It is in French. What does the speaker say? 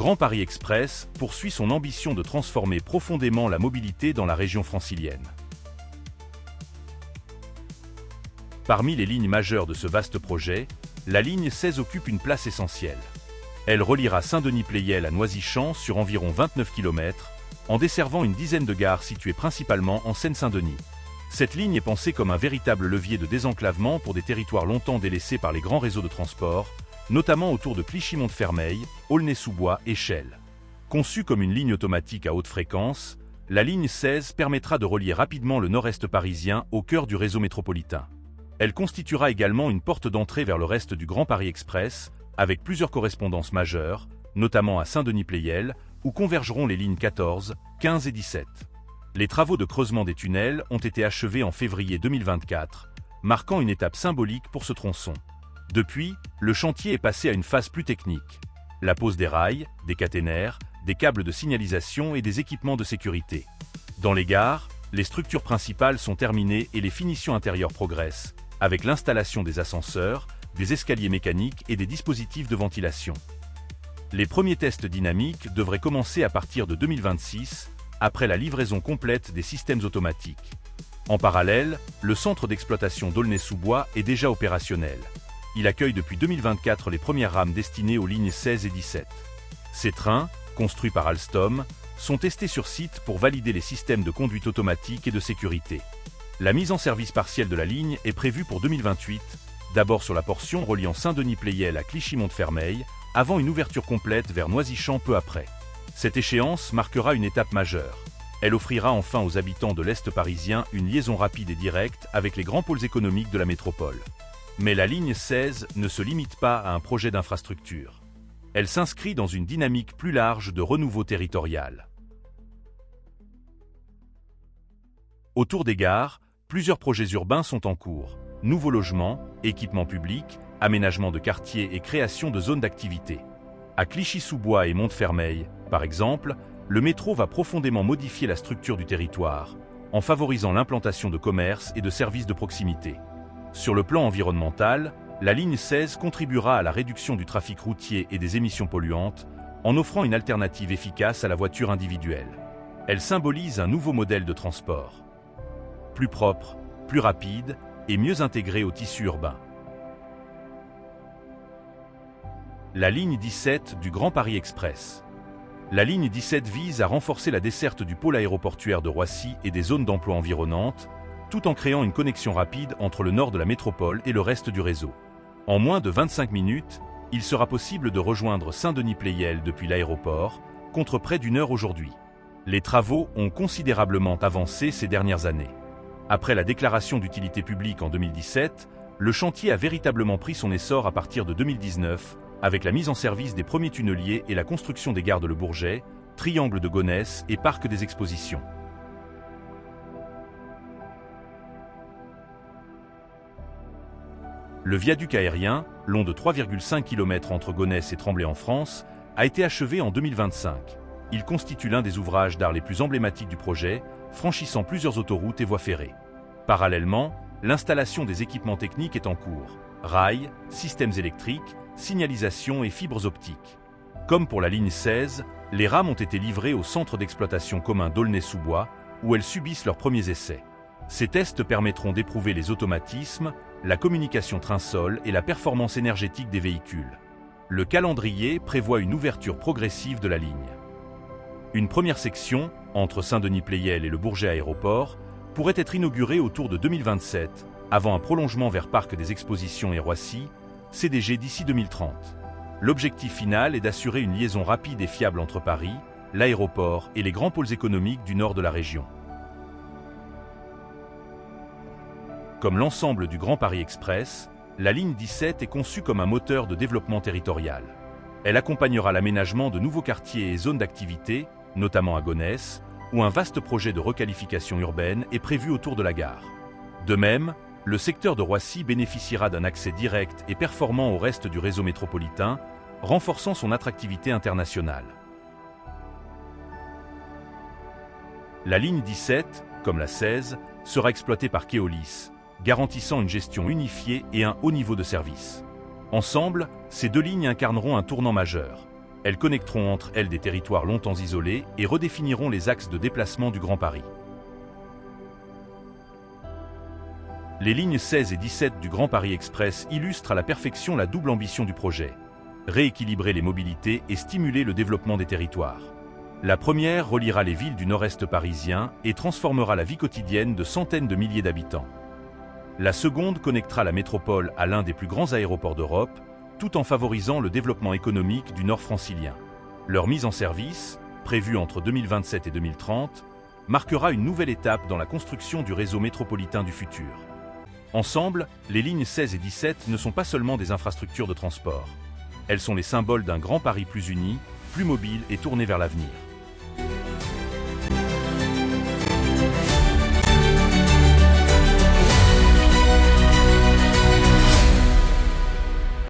Grand Paris Express poursuit son ambition de transformer profondément la mobilité dans la région francilienne. Parmi les lignes majeures de ce vaste projet, la ligne 16 occupe une place essentielle. Elle reliera Saint-Denis-Pleyel à Noisy-Champs sur environ 29 km, en desservant une dizaine de gares situées principalement en Seine-Saint-Denis. Cette ligne est pensée comme un véritable levier de désenclavement pour des territoires longtemps délaissés par les grands réseaux de transport, notamment autour de Clichy-Mont-Fermeil, Aulnay-sous-Bois et Chelles. Conçue comme une ligne automatique à haute fréquence, la ligne 16 permettra de relier rapidement le nord-est parisien au cœur du réseau métropolitain. Elle constituera également une porte d'entrée vers le reste du Grand Paris Express, avec plusieurs correspondances majeures, notamment à Saint-Denis-Pleyel, où convergeront les lignes 14, 15 et 17. Les travaux de creusement des tunnels ont été achevés en février 2024, marquant une étape symbolique pour ce tronçon. Depuis, le chantier est passé à une phase plus technique. La pose des rails, des caténaires, des câbles de signalisation et des équipements de sécurité. Dans les gares, les structures principales sont terminées et les finitions intérieures progressent, avec l'installation des ascenseurs, des escaliers mécaniques et des dispositifs de ventilation. Les premiers tests dynamiques devraient commencer à partir de 2026, après la livraison complète des systèmes automatiques. En parallèle, le centre d'exploitation d'Aulnay-sous-Bois est déjà opérationnel. Il accueille depuis 2024 les premières rames destinées aux lignes 16 et 17. Ces trains, construits par Alstom, sont testés sur site pour valider les systèmes de conduite automatique et de sécurité. La mise en service partielle de la ligne est prévue pour 2028, d'abord sur la portion reliant Saint-Denis-Pleyel à Clichy-Mont-Fermeil, avant une ouverture complète vers Noisy-Champs peu après. Cette échéance marquera une étape majeure. Elle offrira enfin aux habitants de l'Est parisien une liaison rapide et directe avec les grands pôles économiques de la métropole. Mais la ligne 16 ne se limite pas à un projet d'infrastructure. Elle s'inscrit dans une dynamique plus large de renouveau territorial. Autour des gares, plusieurs projets urbains sont en cours. Nouveaux logements, équipements publics, aménagement de quartiers et création de zones d'activité. À Clichy-sous-Bois et Mont-Fermeil, par exemple, le métro va profondément modifier la structure du territoire, en favorisant l'implantation de commerces et de services de proximité. Sur le plan environnemental, la ligne 16 contribuera à la réduction du trafic routier et des émissions polluantes, en offrant une alternative efficace à la voiture individuelle. Elle symbolise un nouveau modèle de transport. Plus propre, plus rapide et mieux intégré au tissu urbain. La ligne 17 du Grand Paris Express. La ligne 17 vise à renforcer la desserte du pôle aéroportuaire de Roissy et des zones d'emploi environnantes, tout en créant une connexion rapide entre le nord de la métropole et le reste du réseau. En moins de 25 minutes, il sera possible de rejoindre Saint-Denis-Pleyel depuis l'aéroport, contre près d'une heure aujourd'hui. Les travaux ont considérablement avancé ces dernières années. Après la déclaration d'utilité publique en 2017, le chantier a véritablement pris son essor à partir de 2019, avec la mise en service des premiers tunneliers et la construction des gares de Le Bourget, Triangle de Gonesse et Parc des Expositions. Le viaduc aérien, long de 3,5 km entre Gonesse et Tremblay en France, a été achevé en 2025. Il constitue l'un des ouvrages d'art les plus emblématiques du projet, franchissant plusieurs autoroutes et voies ferrées. Parallèlement, l'installation des équipements techniques est en cours. Rails, systèmes électriques, signalisation et fibres optiques. Comme pour la ligne 16, les rames ont été livrées au centre d'exploitation commun d'Aulnay-sous-Bois, où elles subissent leurs premiers essais. Ces tests permettront d'éprouver les automatismes, la communication train-sol et la performance énergétique des véhicules. Le calendrier prévoit une ouverture progressive de la ligne. Une première section, entre Saint-Denis-Pleyel et le Bourget Aéroport, pourrait être inaugurée autour de 2027, avant un prolongement vers Parc des Expositions et Roissy, CDG d'ici 2030. L'objectif final est d'assurer une liaison rapide et fiable entre Paris, l'aéroport et les grands pôles économiques du nord de la région. Comme l'ensemble du Grand Paris Express, la ligne 17 est conçue comme un moteur de développement territorial. Elle accompagnera l'aménagement de nouveaux quartiers et zones d'activité, notamment à Gonesse, où un vaste projet de requalification urbaine est prévu autour de la gare. De même, le secteur de Roissy bénéficiera d'un accès direct et performant au reste du réseau métropolitain, renforçant son attractivité internationale. La ligne 17, comme la 16, sera exploitée par Keolis, garantissant une gestion unifiée et un haut niveau de service. Ensemble, ces deux lignes incarneront un tournant majeur. Elles connecteront entre elles des territoires longtemps isolés et redéfiniront les axes de déplacement du Grand Paris. Les lignes 16 et 17 du Grand Paris Express illustrent à la perfection la double ambition du projet: rééquilibrer les mobilités et stimuler le développement des territoires. La première reliera les villes du nord-est parisien et transformera la vie quotidienne de centaines de milliers d'habitants. La seconde connectera la métropole à l'un des plus grands aéroports d'Europe, tout en favorisant le développement économique du nord francilien. Leur mise en service, prévue entre 2027 et 2030, marquera une nouvelle étape dans la construction du réseau métropolitain du futur. Ensemble, les lignes 16 et 17 ne sont pas seulement des infrastructures de transport. Elles sont les symboles d'un Grand Paris plus uni, plus mobile et tourné vers l'avenir.